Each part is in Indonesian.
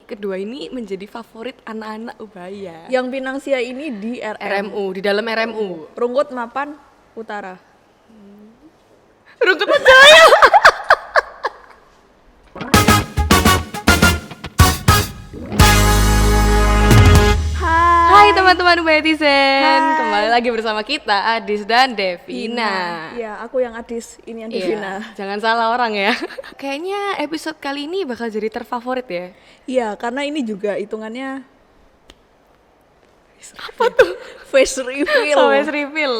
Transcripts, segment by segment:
kedua ini menjadi favorit anak-anak Ubaya. Yang Pinang Sia ini di RMU, di dalam RMU. Rungkut Mapan Utara. Rungkut Jaya. Hai teman-teman Ubatizen, kembali lagi bersama kita Adis dan Devina. Iya, aku yang Adis, ini yang Devina. Jangan salah orang ya. Kayaknya episode kali ini bakal jadi terfavorit ya. Iya, karena ini juga hitungannya Apa tuh? face reveal. Face reveal.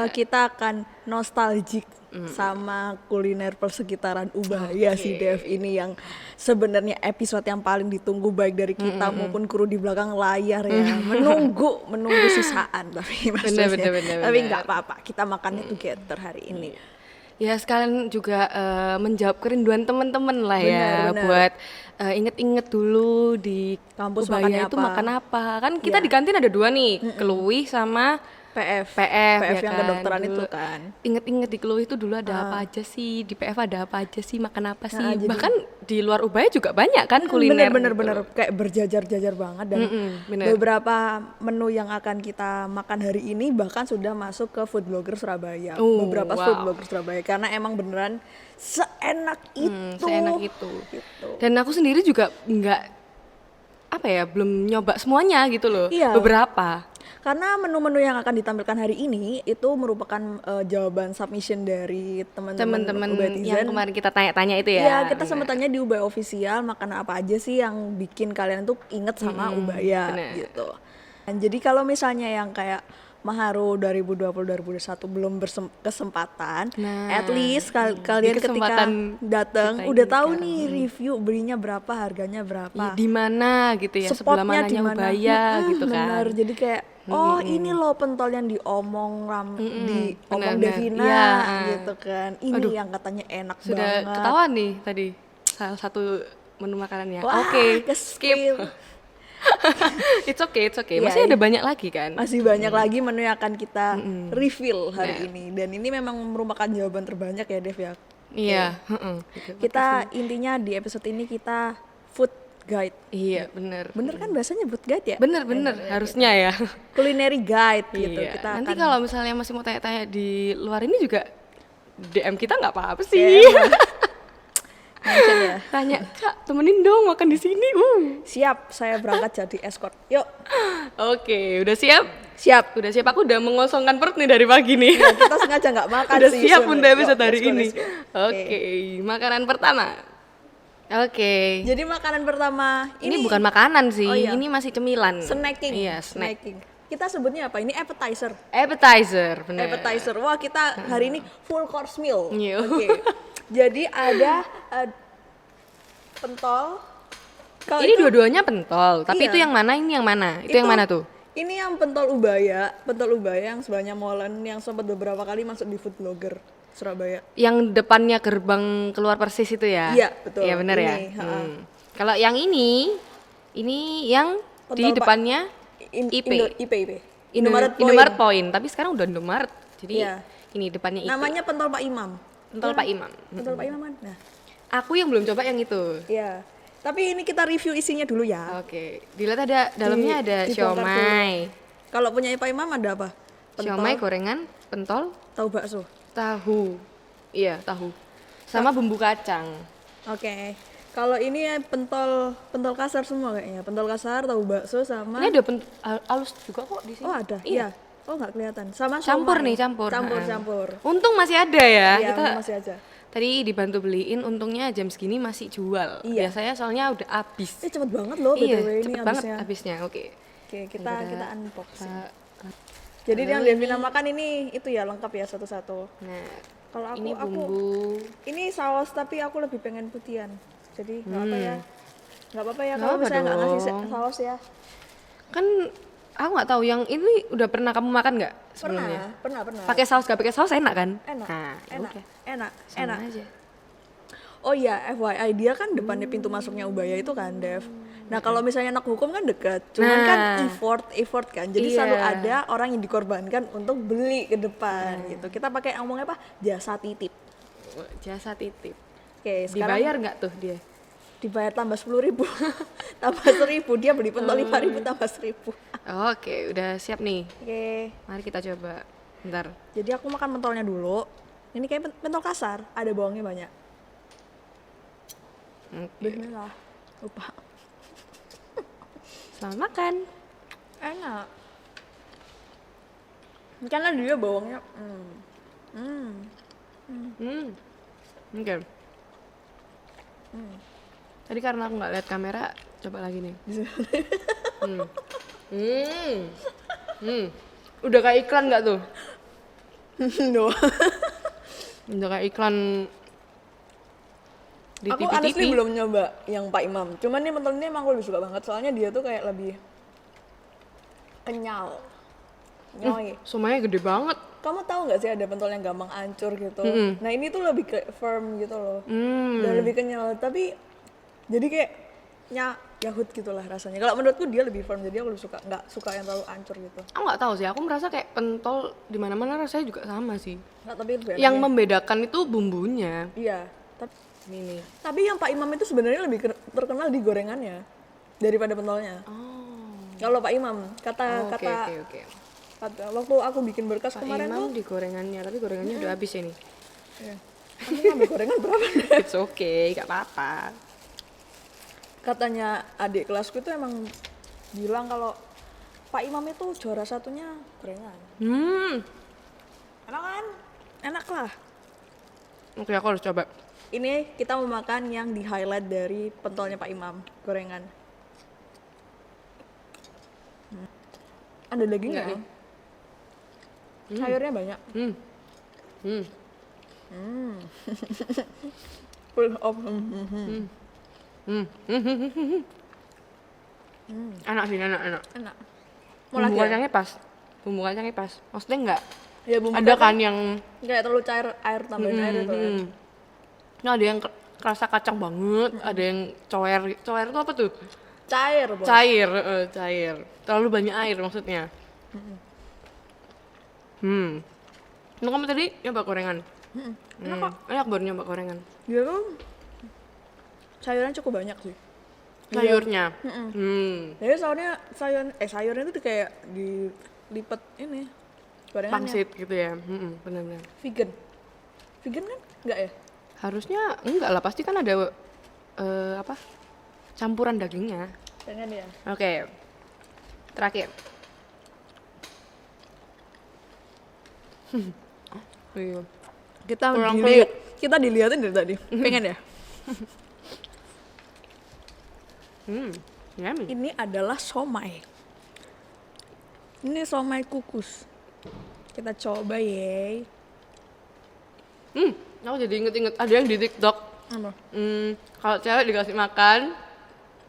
Kita akan nostalgic sama kuliner persekitaran Ubaya si Dev ini yang sebenarnya episode yang paling ditunggu baik dari kita maupun kru di belakang layar ya. menunggu sisaan tapi maksudnya tapi nggak apa-apa, kita makannya together hari ini. Ya sekalian juga menjawab kerinduan teman-teman lah ya, Benar. buat inget-inget dulu di Kampus Ubaya makannya itu apa. makan apa. Kan kita di kantin ada dua nih, Keluih sama PF ya yang kan? kedokteran Dulu itu kan. Inget-inget di Keluih itu dulu ada apa aja sih, di PF ada apa aja sih, makan apa sih. jadi- Bahkan di luar Ubaya juga banyak kan kuliner. Bener kayak berjajar-jajar banget dan bener. beberapa menu yang akan kita makan hari ini bahkan sudah masuk ke food blogger Surabaya. Beberapa wow. food blogger Surabaya karena emang beneran seenak itu. Seenak itu. Gitu. Dan aku sendiri juga belum nyoba semuanya gitu loh. Iya. Beberapa. Karena menu-menu yang akan ditampilkan hari ini itu merupakan jawaban submission dari teman-teman Temen-temen yang Ubatizen. kemarin kita tanya-tanya itu ya. Iya, kita sempat tanya di Ubaya Official makanan apa aja sih yang bikin kalian tuh inget sama Ubaya bener. gitu. Dan jadi kalau misalnya yang kayak Maharu 2020-2021 belum kesempatan, at least kalian ketika kesempatan datang kita udah ini tahu sekarang. nih review belinya berapa, harganya berapa. Di mana gitu ya, sebelah Spotnya mananya di mana. Ubaya gitu kan. Bener, jadi kayak oh ini loh pentol yang diomong bener. Devina Iya. gitu kan. Ini yang katanya enak Sudah banget. ketahuan nih tadi salah satu menu makanannya. Wah, Oke, ke-spill. skip. It's okay. Iya, Masih ada banyak lagi kan? Masih banyak lagi menu yang akan kita reveal hari ini. Dan ini memang merupakan jawaban terbanyak ya Dev ya. Iya, Kita intinya di episode ini kita food guide. Iya, bener. Bener kan bahasanya food guide ya? Bener, harusnya ya. Culinary guide gitu. Iya. Kita Nanti akan kalau misalnya masih mau tanya-tanya di luar ini juga DM kita nggak apa-apa Iya, sih. mention ya. Tanya, Kak, temenin dong makan di sini. Siap, saya berangkat jadi escort. Yuk. Oke, udah siap? Siap. Udah siap, aku udah mengosongkan perut nih dari pagi nih. Ya, kita sengaja nggak makan Udah sih. siap sebenarnya. untuk episode Yuk, hari let's go, ini. let's go. Oke, makanan pertama. Oke. Jadi makanan pertama Ini bukan makanan sih, Oh, iya. ini masih cemilan. snacking. Iya, snack. Snacking. Kita sebutnya apa? Ini appetizer. Appetizer, bener. Appetizer. Wah, kita hari ini full course meal. Iya. Oke. Jadi ada pentol. Kalau Ini itu- dua-duanya pentol, tapi Iya. itu yang mana? Ini yang mana? Itu yang mana tuh? Ini yang pentol Ubaya yang sebelahnya molen yang sempat beberapa kali masuk di food blogger Surabaya. Yang depannya gerbang keluar Persis itu ya? Iya, betul. Iya bener ya. Ini, ha-ha. Kalau yang ini yang di Pentol, Pak. depannya IP. Indomaret Point. Tapi sekarang udah Indomaret. Jadi Iya. ini depannya IP. Namanya pentol Pak Imam. Pentol Pak Imam. Pentol Pak Imam kan? Nah, Aku yang belum coba yang itu. iya. Tapi ini kita review isinya dulu ya. Oke. Dilihat ada dalamnya ada dibongkar siomay. Kalau punya Pak Imam ada apa? Siomay, gorengan, pentol, Tahu bakso. tahu. Iya, tahu. Sama bumbu kacang. Oke. Kalau ini pentol kasar semua kayaknya. Pentol kasar, tahu bakso sama Ini ada halus juga kok di sini. Oh, ada. Iya. Oh, nggak kelihatan. Sama Campur siomay. nih, campur. Campur. Untung masih ada ya. Iya, Kita masih aja. tadi dibantu beliin, untungnya jam segini masih jual. Iya. Biasanya soalnya udah habis. Cepet banget loh Iya, BTW ini cepet banget habisnya. habisnya. Oke. Oke, kita unboxing. Kita- Jadi yang Devina makan ini itu ya lengkap ya satu-satu. Nah, Kalau aku ini bumbu. ini saus tapi aku lebih pengen putihan. Jadi nggak apa ya. Nggak apa-apa ya Nggak kalau apa misalnya nggak ngasih dong. saus ya. Kan aku nggak tahu yang ini udah pernah kamu makan nggak sebelumnya? Pernah. Pakai saus gak pakai saus enak kan? Enak. Nah, ya enak. udah. Enak. Sama Enak. aja. Oh iya, FYI dia kan depannya pintu masuknya Ubaya itu kan, Dev. Nah, kalau misalnya anak hukum kan dekat, cuman kan effort kan. Jadi Iya. selalu ada orang yang dikorbankan untuk beli ke depan gitu. Kita pakai ngomongnya apa? Jasa titip. Jasa titip. Oke, sekarang Dibayar nggak tuh dia? dibayar tambah 10.000 tambah 1.000, dia beli pentol 5.000 tambah 1.000. Oke, udah siap nih. Oke, Mari kita coba. Bentar. jadi aku makan pentolnya dulu. Ini kayak pentol kasar, ada bawangnya banyak. Bismillah. Lupa. Selamat makan. Enak. Karena dia bawangnya Oke. Tadi karena aku nggak lihat kamera, coba lagi nih. Udah kayak iklan nggak tuh? no. Udah kayak iklan di Aku TV-TV. honestly belum nyoba yang Pak Imam. Cuman ini pentol ini emang aku lebih suka banget, soalnya dia tuh kayak lebih kenyal. Nyoy. Somanya gede banget. Kamu tahu nggak sih ada pentol yang gampang hancur gitu? Nah ini tuh lebih ke firm gitu loh. Dan lebih kenyal, tapi jadi kayak Yahut gitulah rasanya. Kalau menurutku dia lebih firm, jadi aku lebih suka, nggak suka yang terlalu hancur gitu. Aku nggak tahu sih. Aku merasa kayak pentol di mana-mana rasanya juga sama sih. Nggak, tapi Yang membedakan itu bumbunya. iya. Ini. Tapi yang Pak Imam itu sebenarnya lebih terkenal di gorengannya daripada pentolnya. Kalau Pak Imam, kata Oke. waktu aku bikin berkas Pak kemarin Imam tuh, di gorengannya, tapi gorengannya udah habis ini. iya. Aku ngambil gorengan berapa? It's okay, gak apa-apa. Katanya adik kelasku itu emang bilang kalau Pak Imam itu juara satunya gorengan. Enak kan? Enak lah. Oke, aku harus coba. Ini kita mau makan yang di highlight dari pentolnya Pak Imam, gorengan. Ada dagingnya. Enggak nih. Sayurnya banyak. Hmm. Full of. Enak sih, enak. Enak. Mau Bumbu lagi ya? kacangnya pas. Bumbu kacangnya pas. Maksudnya enggak Ya bumbu ada kacang kan yang nggak terlalu cair, air tambahin air itu kan. Nah, ada yang kerasa kacang banget, ada yang coer. Coer itu apa tuh? Cair, Bos. Cair, cair. Terlalu banyak air maksudnya. Nah, kamu tadi nyoba gorengan? Enak kok. Enak baru nyoba gorengan. Dia tuh sayurnya cukup banyak sih. Sayurnya. Jadi soalnya sayurnya itu kayak dilipat ini gorengannya. Pangsit gitu ya. Benar-benar. Vegan. Vegan kan? Enggak ya? Harusnya enggak lah, pasti kan ada apa? Campuran dagingnya. Kayaknya dia. Oke. Terakhir. Iya. Kurang Kita dilihatin dari tadi. Pengen ya? Yummy. Ini adalah somai. Ini somai kukus. Kita coba ye. Aku jadi inget-inget ada yang di TikTok. Apa? Kalau cewek dikasih makan,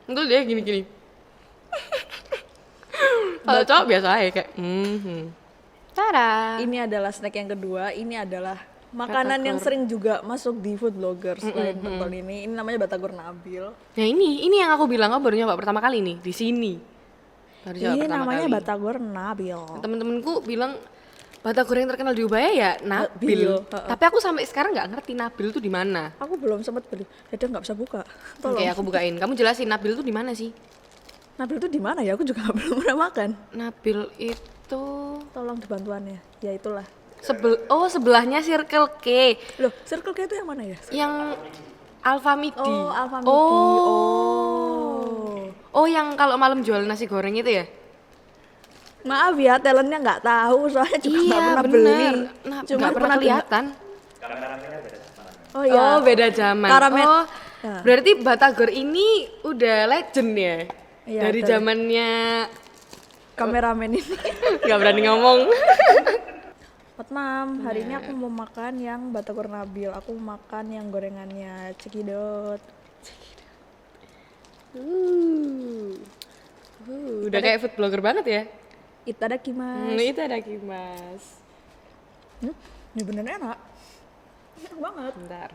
itu dia gini-gini. Kalau cowok biasa aja kayak. Tada. Ini adalah snack yang kedua. Ini adalah makanan yang sering juga masuk di food blogger selain pentol ini. Ini namanya Batagor Nabil. Nah ini yang aku bilang, aku baru nyoba pertama kali nih di sini. Baru nyoba Ini pertama namanya kali. Batagor Nabil. Temen-temenku bilang Batagor yang terkenal di Ubaya ya Nabil. Tapi aku sampai sekarang nggak ngerti Nabil tuh di mana. Aku belum sempat beli. Jadi nggak bisa buka. Tolong. Oke, aku bukain. Kamu jelasin Nabil tuh di mana sih? Nabil itu di mana ya? Aku juga belum pernah makan. Nabil itu Tolong dibantuannya. Ya itulah. sebelahnya Circle K. Loh, Circle K itu yang mana ya? Yang Alfamidi. Oh, Alfamidi. Oh, yang kalau malam jual nasi goreng itu ya? Maaf ya, talentnya nggak tahu, soalnya juga nggak Iya, pernah bener. beli. Nah, Cuma nggak pernah kelihatan. Oh iya. Oh, beda zaman. Karamet. Oh, Ya. berarti Batagor ini udah legend ya? Iya, Dari dari- zamannya Kameramen ini. nggak berani ngomong. Hot Mam, hari ini aku mau makan yang Batagor Nabil. Aku mau makan yang gorengannya cekidot. Udah kayak food blogger banget ya? Itadakimasu. Itu ada Kimas. Ini bener enak. Enak banget. Bentar.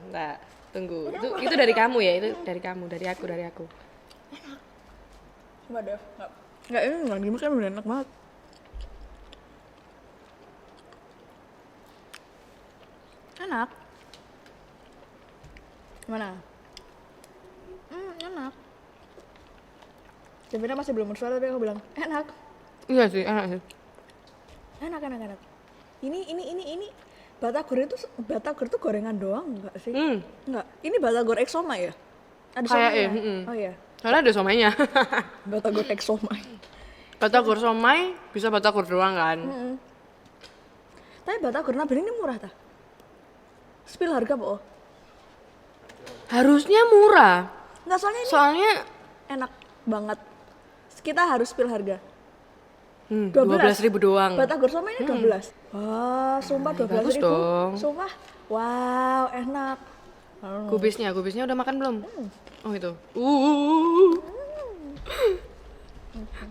Tunggu. Itu dari kamu ya? Itu dari kamu, dari aku. Coba deh. Nggak, ini nggak gimana kan bener enak banget. Enak. Gimana? Enak. Davina masih belum bersuara tapi aku bilang enak. Iya sih, enak sih. Enak. Ini batagor itu gorengan doang enggak sih? Enggak. Ini batagor eksoma ya? Ada Kayak somainya? mm. Oh iya. Karena ada somainya. Batagor eksoma. Batagor somai bisa batagor doang kan. Tapi batagor Nabil ini murah ta? Spill harga po? Harusnya murah. Enggak, soalnya ini Soalnya enak banget. Kita harus spill harga. 12.000 doang. Batagor somai ini 12. Wah, sumpah 12.000. bagus dong. Sumpah. Wow, enak. Kubisnya udah makan belum? Oh itu.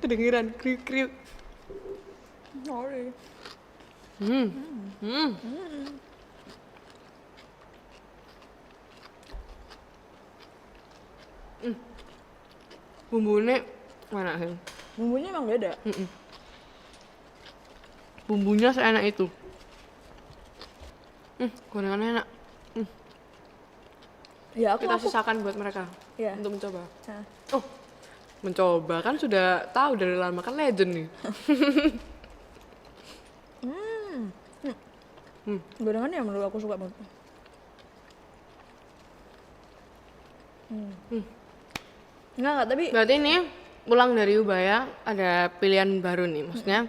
Kedengeran kriuk-kriuk. Sorry. Bumbunya mana sih? Bumbunya emang beda. Bumbunya seenak itu. Gorengannya enak. Ya aku Kita sisakan buat mereka Iya. untuk mencoba. Nah, Oh, mencoba kan sudah tahu dari lama kan legend nih. gorengannya yang menurut aku suka banget. Enggak, tapi Berarti ini pulang dari Ubaya ada pilihan baru nih, maksudnya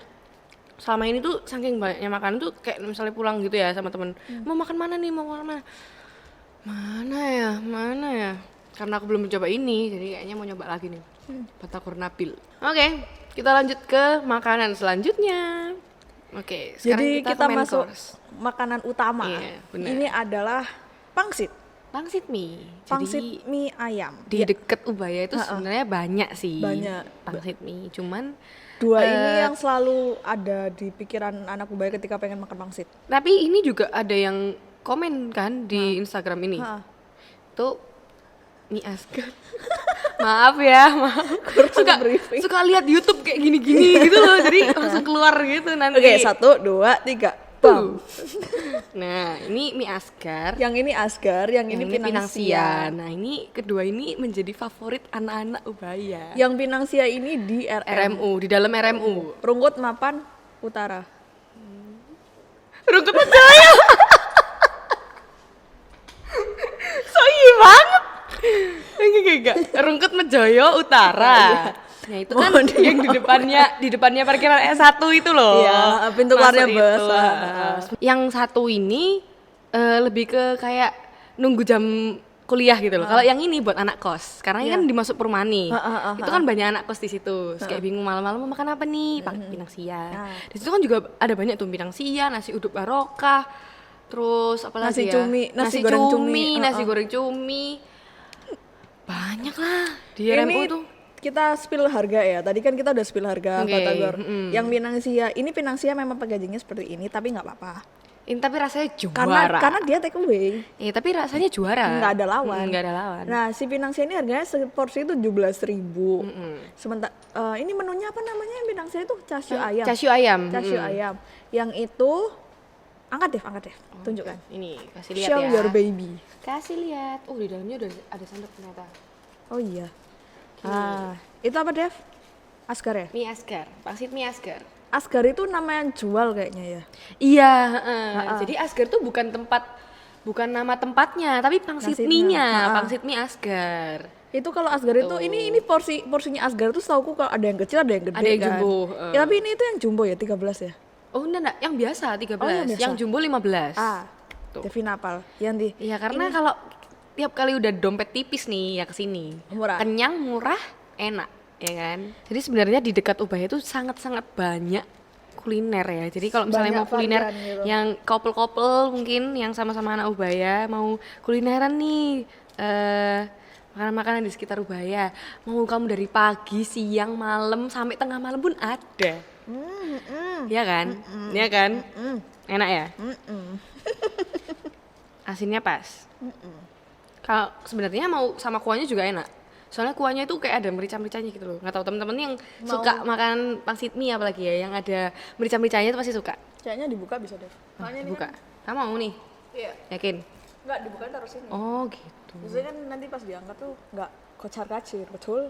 selama ini tuh saking banyaknya makanan tuh kayak misalnya pulang gitu ya sama temen, mau makan mana nih, mau makan mana ya, karena aku belum mencoba ini jadi kayaknya mau nyoba lagi nih. Batagor Nabil. Oke, kita lanjut ke makanan selanjutnya. Oke, sekarang jadi kita kita ke main masuk course. makanan utama. Iya, benar. Ini adalah pangsit. Pangsit mie. Pangsit Jadi mie ayam. di deket Ubaya itu sebenarnya banyak sih Banyak. pangsit mie, cuman Dua ini yang selalu ada di pikiran anak Ubaya ketika pengen makan pangsit. tapi ini juga ada yang komen kan di Instagram ini. Ha. Tuh mie Asgar. Maaf ya, maaf. Suka lihat YouTube kayak gini-gini gitu loh, jadi langsung keluar gitu nanti. Oke, 1, 2, 3. Bam. Nah, ini mie Asgar. Yang ini Asgar, yang ini Pinang Pinangsia. Sia. Nah, ini kedua ini menjadi favorit anak-anak Ubaya. Yang Pinangsia ini di RM. RMU, di dalam RMU. Rungkut Mapan Utara. Rungkut Menjaya. So iya banget. Enggak. Rungkut Mejoyo Utara. Nah, itu kan yang di depannya parkiran S1 itu loh. Iya, pintu keluarnya Masuk bus. itu. Yang satu ini lebih ke kayak nunggu jam kuliah gitu loh. Kalau yang ini buat anak kos. Karena ini kan dimasuk perumahan nih. Itu kan banyak anak kos di situ. Terus kayak bingung malam-malam mau makan apa nih? Pinang sia. Di situ kan juga ada banyak tuh pinang sia, nasi uduk barokah. Terus apa lagi Nasi ya? cumi, nasi goreng cumi. Nasi goreng cumi. Banyak lah di RMU Ini tuh. kita spill harga ya. Tadi kan kita udah spill harga Oke, Batagor. Yang Pinangsia, ini Pinangsia memang packagingnya seperti ini, tapi nggak apa-apa. Ini tapi rasanya juara. Karena dia take away. Tapi rasanya juara. Nggak ada lawan. Nggak ada lawan. Nah, si Pinangsia ini harganya seporsi itu 17.000. Sementara ini menunya apa namanya yang Pinangsia itu chashu ayam. Chashu ayam. Chashu ayam. Yang itu angkat deh, tunjukkan. Ini kasih lihat Show ya. your baby. Kasih lihat. Oh, di dalamnya udah ada sandok ternyata. Oh iya. Ah, itu apa, Dev? Asgar ya? Mie Asgar, pangsit mie Asgar. Asgar itu nama yang jual kayaknya ya. Iya, jadi Asgar tuh bukan nama tempatnya, tapi pangsit Pangsitnya. mie-nya, pangsit mie Asgar. Itu kalau Asgar itu ini porsinya Asgar tuh setauku kalau ada yang kecil ada yang gede Ada yang kan. jumbo, Ya, tapi ini itu yang jumbo ya 13 ya. Oh, enggak, yang biasa 13, yang biasa. yang jumbo 15. Tuh. Devin apal. Yang di Iya, karena kalau tiap kali udah dompet tipis nih ya kesini, Murah. kenyang, murah, enak, ya kan. Jadi sebenarnya di dekat Ubaya itu sangat-sangat banyak kuliner ya. Jadi kalau misalnya Banyak mau kuliner varian gitu. yang couple-couple mungkin yang sama-sama anak Ubaya mau kulineran nih, makanan-makanan di sekitar Ubaya, mau kamu dari pagi, siang, malam sampai tengah malam pun ada. Iya kan? Iya kan? Enak ya? Asinnya pas. Kalau sebenarnya mau sama kuahnya juga enak. Soalnya kuahnya itu kayak ada merica-mericanya gitu loh. Nggak tahu temen-temen yang suka makan pangsit mie apalagi ya, yang ada merica-mericanya itu pasti suka. kayaknya dibuka bisa deh. Soalnya ini Buka. kan, Kamu mau nih? iya. Yakin? Enggak dibuka taruh sini. Oh gitu. Biasanya kan nanti pas diangkat tuh enggak kocar-kacir, betul?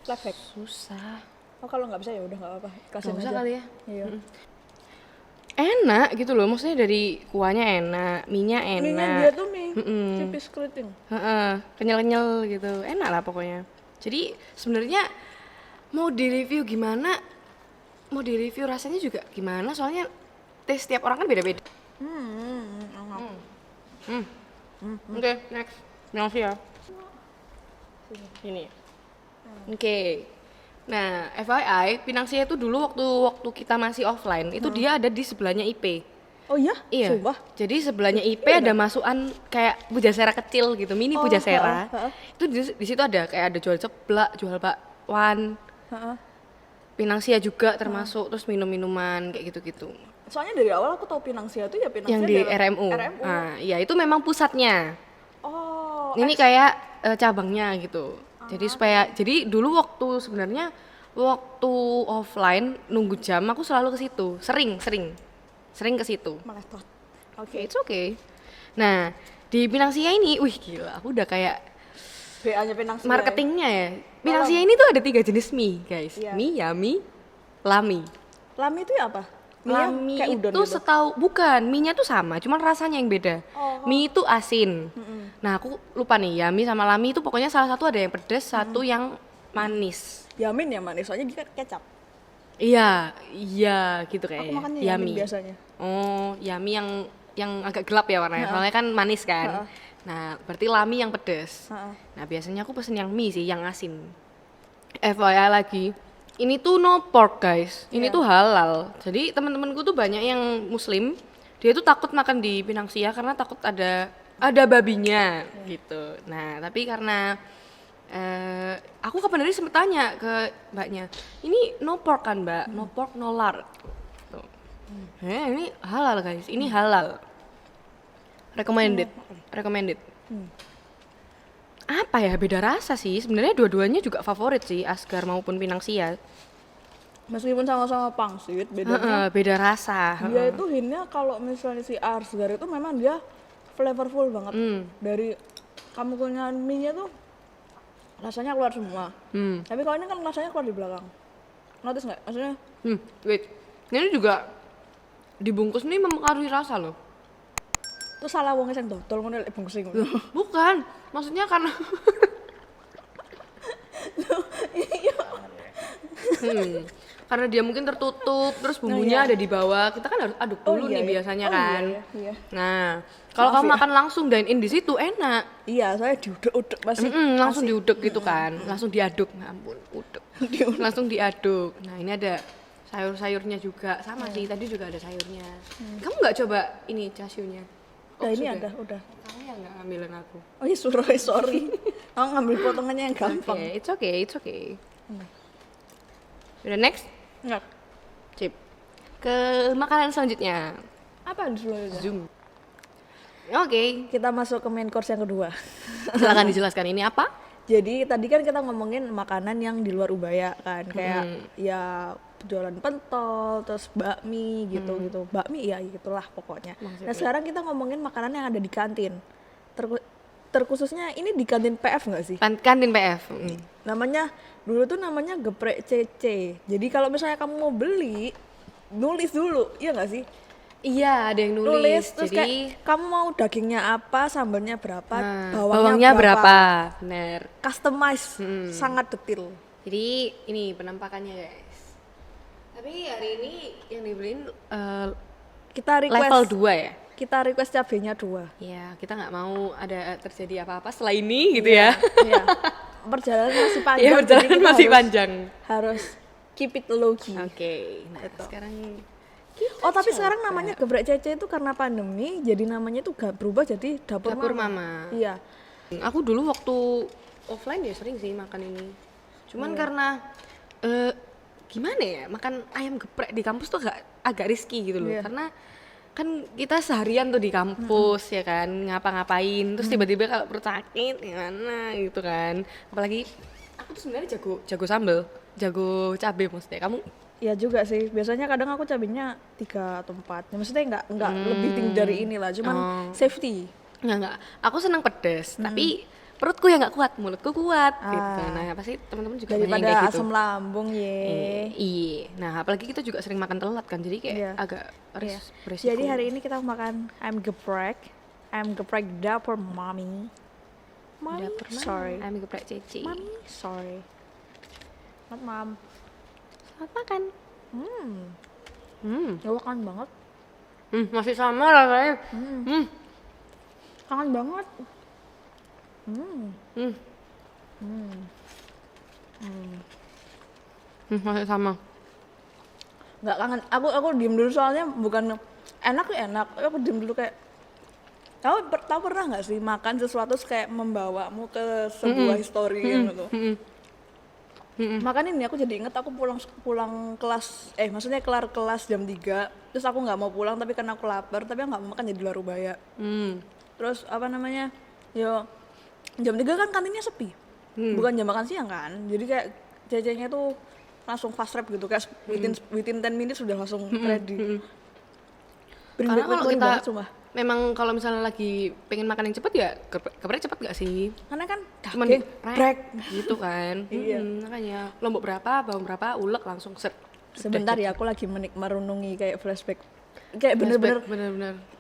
Life hack. Susah. Oh kalau nggak bisa ya udah nggak apa-apa. Ikhlasin Nggak usah aja. kali ya. Iya. Enak gitu loh, maksudnya dari kuahnya enak, mie-nya Mie-nya enak. dia tuh mie tipis keriting. Heeh, kenyal-kenyal gitu, enak lah pokoknya. Jadi sebenarnya mau direview gimana, mau direview rasanya juga gimana, soalnya taste setiap orang kan beda-beda. Oke, next. Nasi ya. Ini. Oke. Nah, FYI, Pinang Sia itu dulu waktu kita masih offline, itu dia ada di sebelahnya IP. Oh iya? Iya. Sumpah? Jadi sebelahnya IP ada masukan kayak pujasera kecil gitu, mini pujasera. Itu di situ ada kayak ada jual ceplak, jual bakwan. Pinang Sia juga termasuk, terus minum-minuman kayak gitu-gitu. Soalnya dari awal aku tahu Pinang Sia tuh ya Pinang Yang Sia di daerah RMU. Nah, iya itu memang pusatnya. Oh, Ini kayak cabangnya gitu. Jadi dulu sebenarnya waktu offline nunggu jam aku selalu ke situ. Sering ke situ. meletot. Oke, it's okay. Nah, di Pinang Sia ini, wih gila, aku udah kayak BA-nya Pinang Sia. marketingnya ya. Pinang Sia ini tuh ada 3 jenis mie, guys. Iya. Mie, yummy, lami. Lami itu ya apa? Mie-nya Lami kayak udon itu gitu. bukan, mie-nya tuh sama, cuman rasanya yang beda. Mie itu asin. Nah, aku lupa nih, yummy sama lami itu pokoknya salah satu ada yang pedas, satu yang manis. Yamin ya manis, soalnya dia kecap. Iya, gitu Aku kayaknya. makannya yamin biasanya. Oh, yummy yang agak gelap ya warnanya, soalnya kan manis kan. Nah, berarti lami yang pedas. Nah, biasanya aku pesen yang mie sih, yang asin. FYI lagi, ini tuh no pork guys, ini tuh halal. Jadi teman-temanku tuh banyak yang muslim, dia tuh takut makan di Pinang Sia karena takut ada babinya gitu. Nah, tapi karena aku kapan hari sempet tanya ke mbaknya, ini no pork kan mbak, no pork no lard. Tuh. Ini halal guys, ini halal. Recommended. Apa ya, beda rasa sih, sebenarnya dua-duanya juga favorit sih, Asgar maupun Pinang Sia. Meskipun sama-sama pangsit, bedanya Beda rasa. dia itu hintnya kalau misalnya si Asgar itu memang dia flavorful banget. Dari kamu punya mie-nya tuh rasanya keluar semua. Tapi kalau ini kan rasanya keluar di belakang. Notice nggak? Maksudnya Wait, ini juga dibungkus nih mempengaruhi rasa loh. itu salah wong sing dodol ngono lek bungkus ngono. Bukan, maksudnya karena karena dia mungkin tertutup, terus bumbunya ada di bawah. Kita kan harus aduk dulu nih biasanya kan. Iya. Nah, kalau kamu makan langsung dine in di situ enak. Iya, saya diudek-udek pasti. Langsung diudek gitu kan, langsung diaduk. Nah, ampun, udek. Langsung diaduk. Nah, ini ada sayur-sayurnya juga, sama sih. Tadi juga ada sayurnya. Kamu nggak coba ini casiunya? Nah, ini sudah. ada, udah. Kamu yang nggak ngambilin aku. Oh iya, sorry. Aku ngambil potongannya yang gampang. Oke, it's okay. Udah next? Enggak. Sip. Ke makanan selanjutnya. Apa di selanjutnya? Zoom. Oke, Kita masuk ke main course yang kedua. silakan dijelaskan ini apa? Jadi tadi kan kita ngomongin makanan yang di luar Ubaya kan, kayak ya jualan pentol, terus bakmi gitu. Bakmi ya gitulah pokoknya. Nah, sekarang kita ngomongin makanan yang ada di kantin. Terkhususnya ini di kantin PF nggak sih? Kantin PF. Namanya dulu tuh namanya geprek CC. Jadi kalau misalnya kamu mau beli, nulis dulu, iya nggak sih? Iya, ada yang nulis. Terus Jadi kayak kamu mau dagingnya apa, sambalnya berapa, bawangnya berapa? Bener. Customize, sangat detail. Jadi ini penampakannya guys. Tapi hari ini yang dibeliin Kita request level 2 ya? Kita request cabenya 2. Iya, kita nggak mau ada terjadi apa-apa setelah ini gitu ya. Iya. Perjalanan masih panjang. Iya, jadi perjalanan kita masih panjang. Harus keep it low key. Oke, nah sekarang Oh, tapi sekarang namanya geprek CC itu karena pandemi, jadi namanya itu gak berubah jadi dapur Mama. Iya. Aku dulu waktu offline ya sering sih makan ini. Cuman karena gimana ya, makan ayam geprek di kampus tuh agak risky gitu loh. Karena kan kita seharian tuh di kampus ya kan, ngapa-ngapain, terus tiba-tiba kalau perut sakit gimana gitu kan. Apalagi aku tuh sebenarnya jago sambel, jago cabe maksudnya. Kamu? Iya juga sih. Biasanya kadang aku cabenya 3 atau 4. Ya, maksudnya enggak lebih tinggi dari inilah, cuman safety. Enggak. Aku senang pedas, tapi perutku yang nggak kuat, mulutku kuat gitu. Nah pasti teman-teman juga banyak yang Daripada kayak gitu. asam lambung Iya. Nah apalagi kita juga sering makan telat kan, jadi kayak agak beresiko. Jadi hari ini kita makan ayam geprek dapur mami. Dapur mana? Sorry. Ayam geprek Ceci. Mami, sorry. Mam. Selamat makan. Makan banget. Masih sama rasanya. Kangen banget. Masih sama. Nggak kangen. Aku diem dulu soalnya bukan enak ya enak. Aku diem dulu kayak tahu pernah nggak sih makan sesuatu terus kayak membawamu ke sebuah histori gitu. Makan ini aku jadi inget aku pulang kelas maksudnya kelar kelas jam 3 terus aku nggak mau pulang tapi karena aku lapar tapi aku nggak mau makan jadi luar Ubaya. Terus apa namanya jam 3 kan kantinnya sepi bukan jam makan siang kan jadi kayak cecenya tuh langsung fast rap gitu kayak within 10 minutes sudah langsung ready. Karena kalau kita banget, sumpah. memang kalau misalnya lagi pengen makan yang cepet ya geprek cepet gak sih? Karena kan Cuman brek gitu kan. Makanya lombok berapa, bawang berapa, ulek langsung set. Sebentar ya aku lagi merunungi kayak flashback kayak bener-bener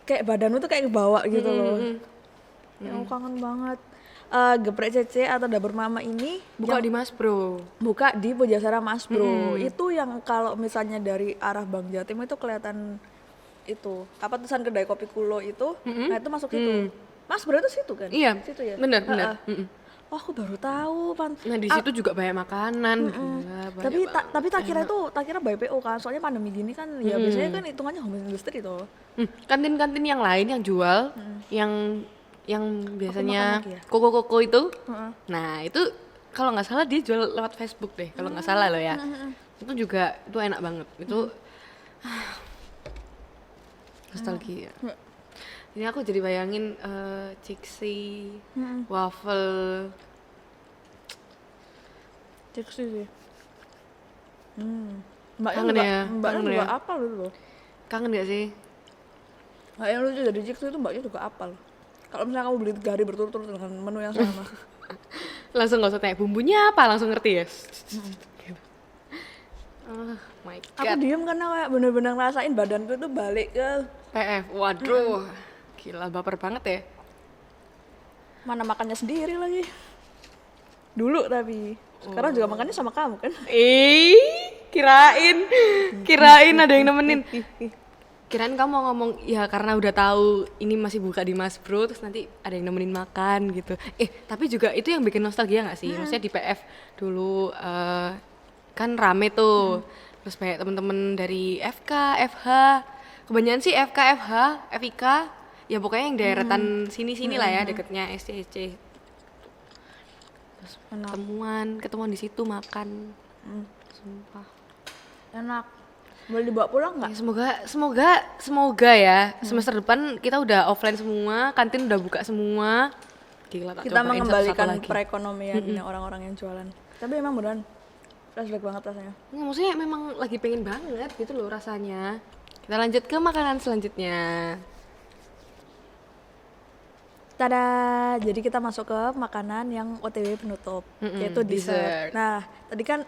kayak badanmu tuh kayak kebawa gitu loh. Ya aku kangen banget. Geprek Cece atau dapur mama ini Buka di Mas Bro. buka di Pujasera Mas Bro. Itu yang kalau misalnya dari arah Bang Jatim itu kelihatan itu apa tulisan kedai kopi Kulo itu nah itu masuk situ. Mas Bro itu situ kan? Iya. Situ ya. Benar. Oh, aku baru tahu Nah di situ juga banyak makanan. Gila, banyak tapi tak kira BPO kan soalnya pandemi gini kan ya biasanya kan hitungannya home industry tuh. Kantin-kantin yang lain yang jual yang biasanya makan lagi ya? koko itu. Nah itu kalau nggak salah dia jual lewat Facebook deh kalau nggak salah loh ya. Itu juga itu enak banget. Itu nostalgia. Ini aku jadi bayangin Ciksi, waffle. Ciksi sih. Kangen ya, Mbaknya kangen juga ya. apal loh. Kangen gak sih? Nggak yang lucu dari Ciksi itu mbaknya juga apal. Kalau misalnya kamu beli 3 hari berturut-turut dengan menu yang sama. Langsung gak usah tanya bumbunya apa, langsung ngerti ya. Oh my Aku god. diem karena kayak bener-bener ngerasain badanku itu balik ke PF, waduh. Gila baper banget ya. mana makannya sendiri lagi. Dulu tapi sekarang juga makannya sama kamu kan. Kirain ada yang nemenin. Kirain kamu mau ngomong ya karena udah tahu ini masih buka di Mas Bro terus nanti ada yang nemenin makan gitu. Tapi juga itu yang bikin nostalgia nggak sih? Maksudnya di PF dulu kan rame tuh. Terus banyak temen-temen dari FK, FH. Kebanyakan sih FK, FH, FIK. Ya pokoknya yang daeratan sini-sini lah ya deketnya SC. Terus ketemuan di situ makan. Sumpah. Enak. Boleh dibawa pulang nggak? Ya, semoga ya semester depan kita udah offline semua, kantin udah buka semua. Gila, tak Kita cobain mengembalikan satu-satu lagi. perekonomian orang-orang yang jualan. Tapi emang beneran flashback banget rasanya. Nggak, maksudnya memang lagi pengen banget gitu loh rasanya. Kita lanjut ke makanan selanjutnya. Tada, jadi kita masuk ke makanan yang OTW penutup, yaitu dessert. Nah, tadi kan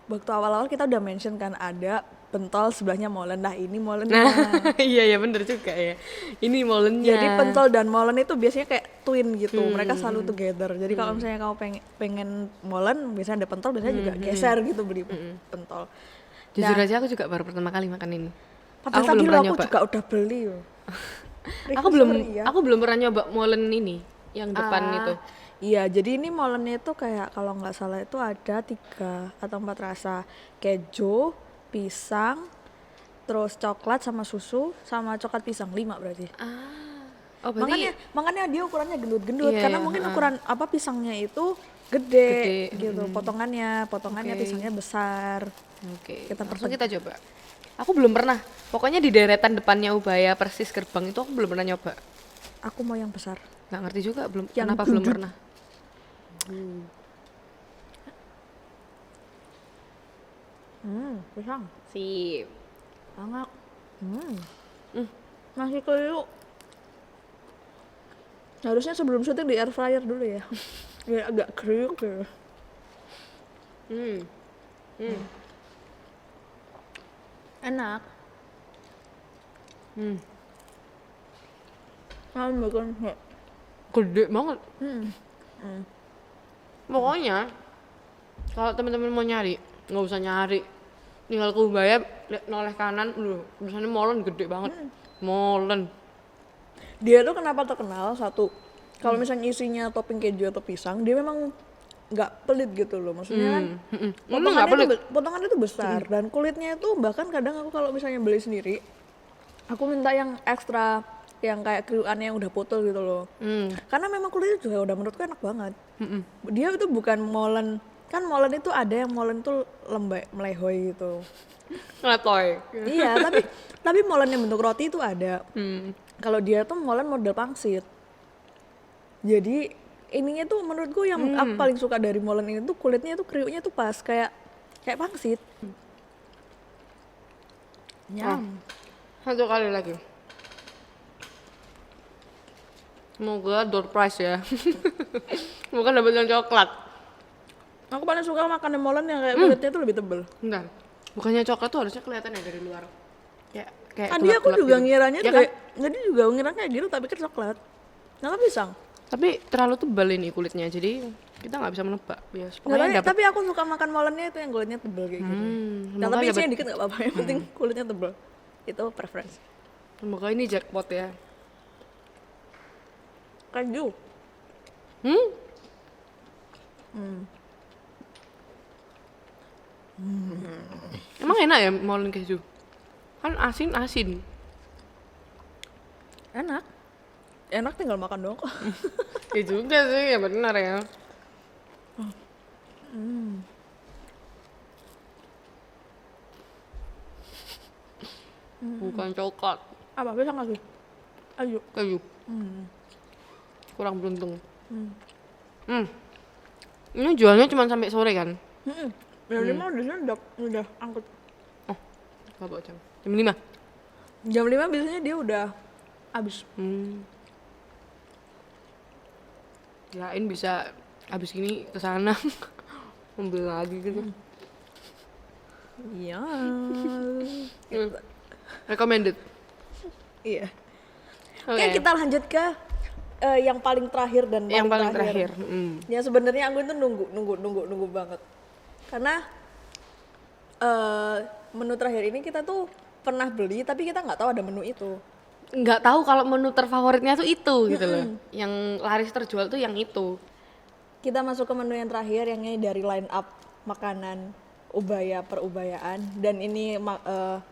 waktu awal-awal kita udah mention kan ada pentol sebelahnya molen. Nah, ini molennya. Iya bener juga ya. Ini molennya. Jadi pentol dan molen itu biasanya kayak twin gitu. Mereka selalu together. Jadi kalau misalnya kamu pengen molen, biasanya ada pentol, biasanya juga geser gitu beli pentol. Jujur aja aku juga baru pertama kali makan ini. Padahal tadi aku juga udah beli loh. Aku belum pernah nyoba molen ini yang depan itu. Iya, jadi ini molennya itu kayak kalau nggak salah itu ada 3 atau 4 rasa. Keju, pisang, terus coklat sama susu, sama coklat pisang 5 berarti. Oh berarti Makanya dia ukurannya gendut-gendut Iya, karena mungkin ukuran pisangnya itu gede gitu. Potongannya pisangnya besar. Oke, Kita langsung kita coba. Aku belum pernah. Pokoknya di deretan depannya Ubaya persis gerbang itu aku belum pernah nyoba. Aku mau yang besar. Nggak ngerti juga Yang kenapa belum gendut. pernah. Pisang. Sip. Banget. Masih keliru. Harusnya sebelum syuting di air fryer dulu ya. Ya agak kriuk ya. Enak. Bukan kayak Gede banget. Pokoknya kalau teman-teman mau nyari, nggak usah nyari. Tinggal ke Ubaya, noleh kanan, tulisannya molen gede banget. Molen. dia tuh kenapa terkenal satu. Kalau misalnya isinya topping keju atau pisang, dia memang nggak pelit gitu loh. Maksudnya kan potongannya itu besar dan kulitnya itu bahkan kadang aku kalau misalnya beli sendiri, aku minta yang ekstra yang kayak kriukannya yang udah putul gitu loh. Karena memang kulitnya juga udah menurutku enak banget. Dia itu bukan molen, kan molen itu ada yang molen tuh lembek melehoy gitu. Ngeletoy. Iya, tapi molen yang bentuk roti itu ada. Kalau dia tuh molen model pangsit. Jadi ininya tuh menurutku yang aku paling suka dari molen ini tuh kulitnya tuh kriuknya tuh pas kayak pangsit. Nyam. Satu kali lagi. Semoga door prize ya. Bukan dapat yang coklat. Aku paling suka makan yang molen yang kayak kulitnya tuh lebih tebel. Enggak. Bukannya coklat tuh harusnya kelihatan ya dari luar. Kayak Tadi aku juga gitu. ngiranya Ya kayak, jadi juga ngira kayak gitu tapi kan coklat. Nah, pisang. Tapi terlalu tebal ini kulitnya, jadi kita nggak bisa menebak. Ya, Nggak, pokoknya dapat. tapi aku suka makan molennya itu yang kulitnya tebel kayak gitu. Nah, tapi isinya dikit nggak apa-apa, yang penting kulitnya tebel. Itu preference. Semoga ini jackpot ya. Keju. Emang enak ya molen keju? Kan asin. Enak. Enak tinggal makan doang kok. Ya juga sih, ya benar ya. Bukan coklat, Apa pisang lagi? Ayo. keju. Kurang beruntung. Ini jualnya cuma sampai sore kan? Jam 5 di sini udah angkut. Oh, nggak bawa jam 5. Jam 5 biasanya dia udah habis. Kirain bisa habis ini ke sana ambil lagi gitu. Iya. Recommended. Iya. Oke. Oke, kita lanjut ke yang paling terakhir dan Yang paling terakhir. Ya sebenarnya aku itu nunggu banget. Karena menu terakhir ini kita tuh pernah beli tapi kita nggak tahu ada menu itu. Nggak tahu kalau menu terfavoritnya tuh itu gitu loh. Yang laris terjual tuh yang itu. Kita masuk ke menu yang terakhir yang ini dari line up makanan Ubaya Perubayaan dan ini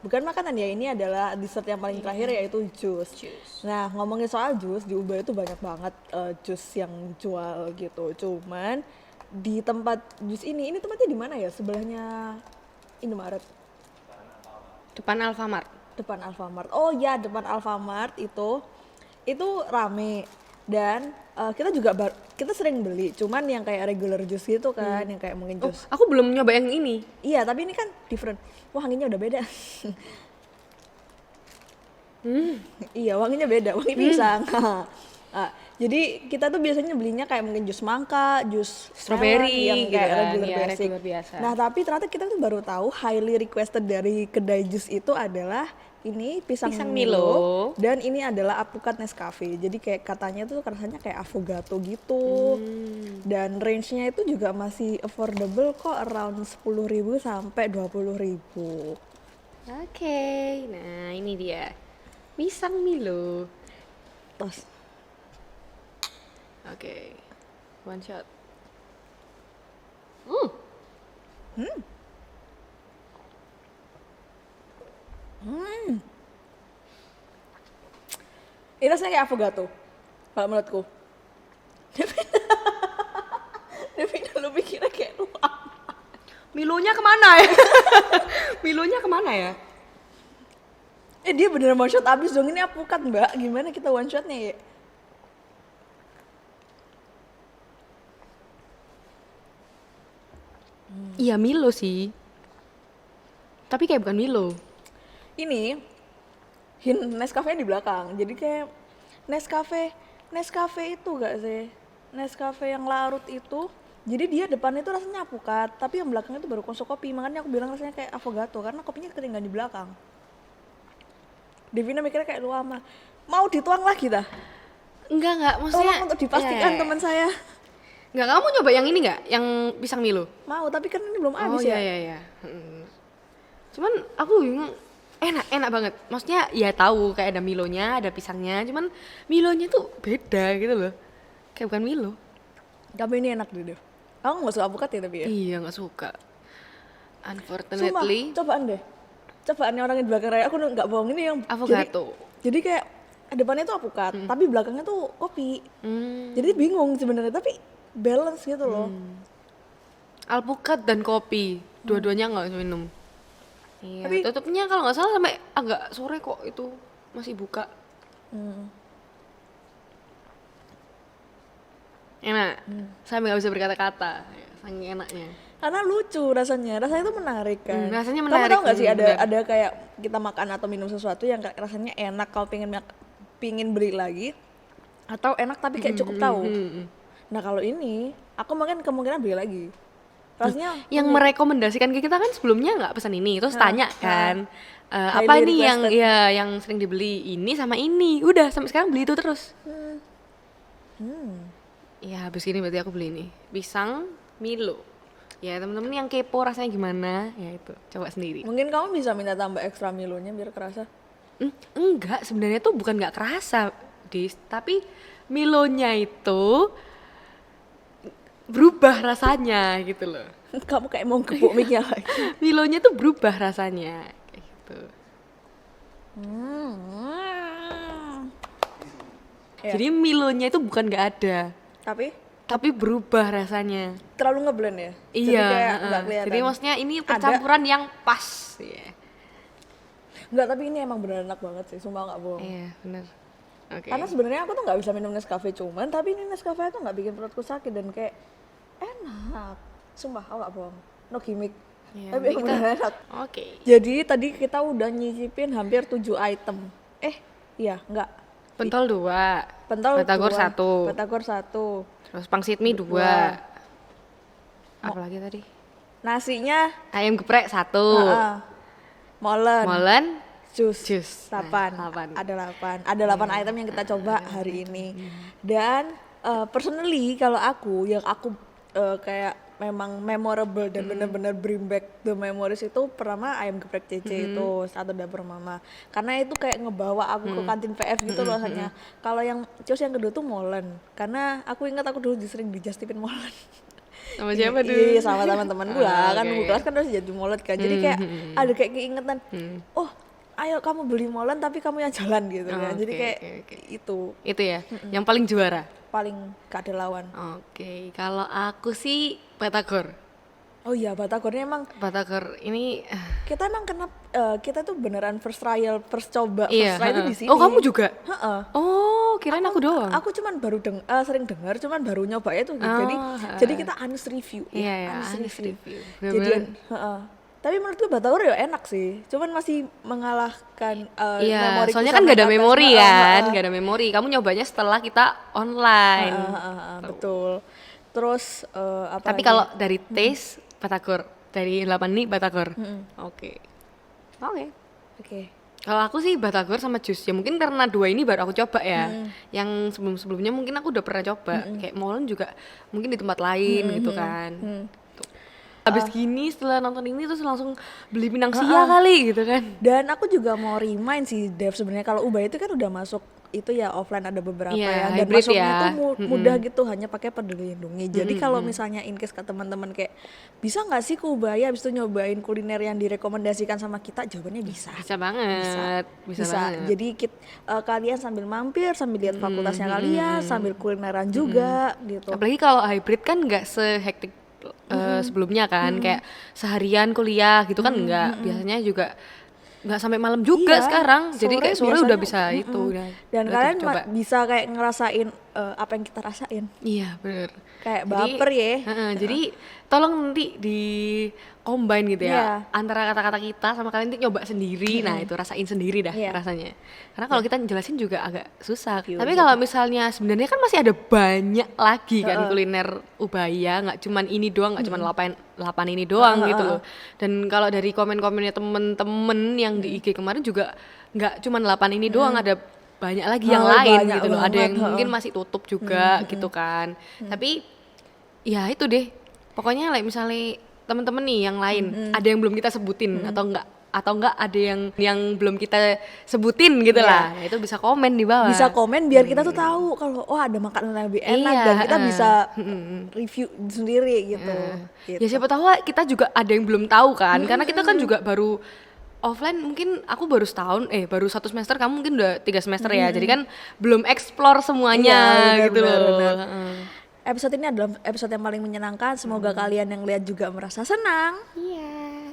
bukan makanan ya, ini adalah dessert yang paling terakhir yaitu jus. Nah, ngomongin soal jus di Ubaya tuh banyak banget jus yang jual gitu. Cuman di tempat jus ini tempatnya di mana ya? Sebelahnya Indomaret. Depan Alfamart. Depan Alfamart. Oh ya, depan Alfamart itu rame dan kita sering beli. Cuman yang kayak regular jus gitu kan, yang kayak mungkin jus. Aku belum nyoba yang ini. Iya, tapi ini kan different. Wah, wanginya udah beda. Iya, wanginya beda, wangi pisang. Jadi kita tuh biasanya belinya kayak mungkin jus mangga, jus Strawberry yang gitu kayak kan, regular ya, basic. regular biasa. Nah, tapi ternyata kita tuh baru tahu highly requested dari kedai jus itu adalah ini pisang Milo dan ini adalah apukat Nescafe. Jadi kayak katanya tuh rasanya kayak affogato gitu. Dan range-nya itu juga masih affordable kok, around 10.000 sampai 20.000. Oke, nah ini dia pisang Milo. Tos. Oke, one shot. Ini rasanya kayak affogato kalau menurutku. Devina lu pikirnya kayak lu apa? Milonya kemana ya? Milonya kemana ya? Dia beneran one shot abis dong, ini apukat mbak, gimana kita one shotnya ya? Iya Milo sih. Tapi kayak bukan Milo. Ini hint Nescafe di belakang, jadi kayak Nescafe itu gak sih? Nescafe yang larut itu, jadi dia depannya itu rasanya alpukat, tapi yang belakangnya itu baru konsol kopi. Makanya aku bilang rasanya kayak avocado karena kopinya ketinggalan di belakang. Devina mikirnya kayak lu ama. Mau dituang lagi dah? Enggak, maksudnya Tolong untuk dipastikan teman saya. Enggak, kamu nyoba yang ini enggak? Yang pisang Milo? Mau, tapi kan ini belum habis Oh ya. iya. Cuman aku bingung, enak banget. Maksudnya ya tahu kayak ada Milonya, ada pisangnya, cuman Milonya tuh beda gitu loh. Kayak bukan Milo. Tapi ini enak deh. Aku nggak suka alpukat ya tapi ya. Iya, nggak suka. Sumpah, Unfortunately, cobaan deh. Cobaan orang di belakang raya, aku nggak bohong ini yang avocado. Jadi kayak depannya tuh alpukat, tapi belakangnya tuh kopi. Jadi bingung sebenarnya, tapi balance gitu loh. Alpukat dan kopi, dua-duanya nggak bisa minum. Iya, Tapi- tutupnya kalau nggak salah sampai agak sore kok itu masih buka. Enak, sampai nggak bisa berkata-kata, ya, saking enaknya. Karena lucu rasanya tuh menarik kan. Rasanya Kamu menarik, tau nggak sih bener. ada kayak kita makan atau minum sesuatu yang kayak rasanya enak, kau pingin beli lagi, atau enak tapi kayak cukup tahu. Nah kalau ini, aku makan kemungkinan beli lagi. Rasanya Yang merekomendasikan ke kita kan sebelumnya nggak pesan ini, terus tanya kan, apa Highly ini yang requested. ya yang sering dibeli ini sama ini, udah sampai sekarang beli itu terus. Ya habis ini berarti aku beli ini pisang Milo. Ya temen-temen yang kepo rasanya gimana, ya itu coba sendiri. mungkin kamu bisa minta tambah ekstra Milonya biar kerasa. Enggak, sebenarnya tuh bukan nggak kerasa, Dis, tapi Milonya itu berubah rasanya gitu loh. Kamu kayak mau gebuk mic-nya lagi. Milonya tuh berubah rasanya kayak gitu. Ya. Jadi Milonya itu bukan nggak ada, Tapi berubah rasanya. terlalu ngeblend ya. Jadi Iya, kayak nggak kelihatan. jadi maksudnya ini percampuran yang pas. Ya. Nggak, tapi ini emang bener enak banget sih, sumpah nggak bohong. Iya, benar. Oke. Karena sebenarnya aku tuh nggak bisa minum Nescafe cuman, tapi ini Nescafe tuh nggak bikin perutku sakit dan kayak enak. Sumpah, aku nggak bohong. No gimmick. Iya, Tapi nanti emang kita- bener enak. Oke. Jadi tadi kita udah nyicipin hampir 7 item. Iya, nggak. Pentol 2, Pentol batagor 2, 1, batagor 1. terus pangsit mie 2. Apa lagi tadi? Nasinya Ayam geprek 1, molen, molen, jus. jus. 8. Nah, 8. Ada 8. Ada 8 item yang kita coba hari ini. Dan personally kalau aku yang aku kayak memang memorable dan benar-benar bring back the memories itu pertama ayam geprek Cece itu satu dapur mama. Karena itu kayak ngebawa aku ke kantin PF gitu loh rasanya. Kalau yang jus yang kedua tuh molen. Karena aku ingat aku dulu sering dijustipin molen. Sama siapa dulu? Iya, sama teman-temanku lah, kan Oke. Bu kelas kan harus jadi molet kan. Jadi kayak ada kayak keingetan, oh ayo kamu beli molen tapi kamu yang jalan gitu kan. Jadi Oke, kayak oke. itu Itu ya, yang paling juara. paling gak ada lawan. Oke, kalau aku sih batagor. Oh iya, batagornya emang Batagor ini kita emang kena kita tuh beneran first trial, first coba, iya. first try itu di sini. Oh, kamu juga? Heeh. Oh, kirain aku doang. Aku cuman baru sering dengar, cuman baru nyoba itu gitu. Oh, Jadi kita honest review. Iya, ya, honest review. Jadian, heeh. Tapi menurutku batagor ya enak sih. Cuman masih mengalahkan Iya, memoriku soalnya kan sama gak ada Kates. memori Heeh, kan, heeh. gak ada memori. Kamu nyobanya setelah kita online. Betul. Terus apa Tapi lagi? kalau dari taste batagor, dari 8 nih batagor. Oke. Oke. Kalau aku sih batagor sama jus. Ya mungkin karena 2 ini baru aku coba ya. Yang sebelum-sebelumnya mungkin aku udah pernah coba. Kayak molen juga mungkin di tempat lain gitu kan. Tuh. Habis gini setelah nonton ini terus langsung beli Pinang Sia kali gitu kan. Dan aku juga mau remind sih Dev sebenarnya kalau Ubay itu kan udah masuk itu ya offline ada beberapa Iya, ya dan hybrid masuknya ya. tuh mudah gitu hanya pakai Peduli Lindungi. Jadi kalau misalnya in case ke teman-teman kayak bisa nggak sih ke Ubay habis itu nyobain kuliner yang direkomendasikan sama kita, jawabannya bisa. Bisa banget. Bisa banget. Jadi kalian sambil mampir, sambil lihat fakultasnya kalian, sambil kulineran juga gitu. Apalagi kalau hybrid kan nggak sehektik sebelumnya kan, kayak seharian kuliah gitu kan enggak. Biasanya juga nggak sampai malam juga sekarang. Jadi kayak sore udah bisa itu. Dan kalian bisa kayak ngerasain apa yang kita rasain. Iya bener. Kayak baper ya. Jadi tolong nanti di combine gitu ya antara kata-kata kita sama kalian nanti nyoba sendiri. Nah itu rasain sendiri dah rasanya. Karena kalau kita jelasin juga agak susah. Tapi kalau misalnya sebenarnya kan masih ada banyak lagi kan kuliner Ubaya, nggak cuman ini doang, nggak cuman 8 ini doang gitu loh. Dan kalau dari komen-komennya temen-temen yang di IG kemarin juga nggak cuman 8 ini doang, ada banyak lagi yang lain gitu loh. Ada yang mungkin masih tutup juga gitu kan. Tapi ya itu deh. Pokoknya like misalnya temen-temen nih yang lain ada yang belum kita sebutin atau enggak ada yang belum kita sebutin gitu lah. Nah, itu bisa komen di bawah. Bisa komen biar kita tuh tahu kalau ada makanan yang lebih enak dan kita bisa review sendiri gitu. Ya siapa tahu kita juga ada yang belum tahu kan. Karena kita kan juga baru offline, mungkin aku baru baru 1 semester, kamu mungkin udah 3 semester ya. Jadi kan belum explore semuanya gitu loh. Episode ini adalah episode yang paling menyenangkan. Semoga kalian yang lihat juga merasa senang. Iya.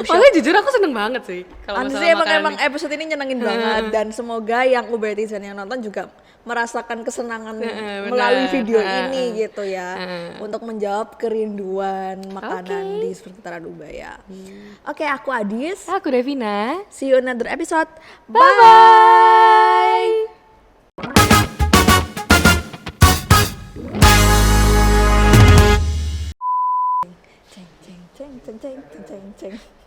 Makanya jujur aku seneng banget sih kalau masalah emang episode ini nyenengin banget. Dan semoga yang Ubetizen yang nonton juga merasakan kesenangan melalui video ini gitu ya. Untuk menjawab kerinduan makanan di sekitaran Ubaya. Oke, aku Adis. Aku Devina. See you in another episode. Bye-bye. Ceng ceng ceng ceng ceng ceng ceng.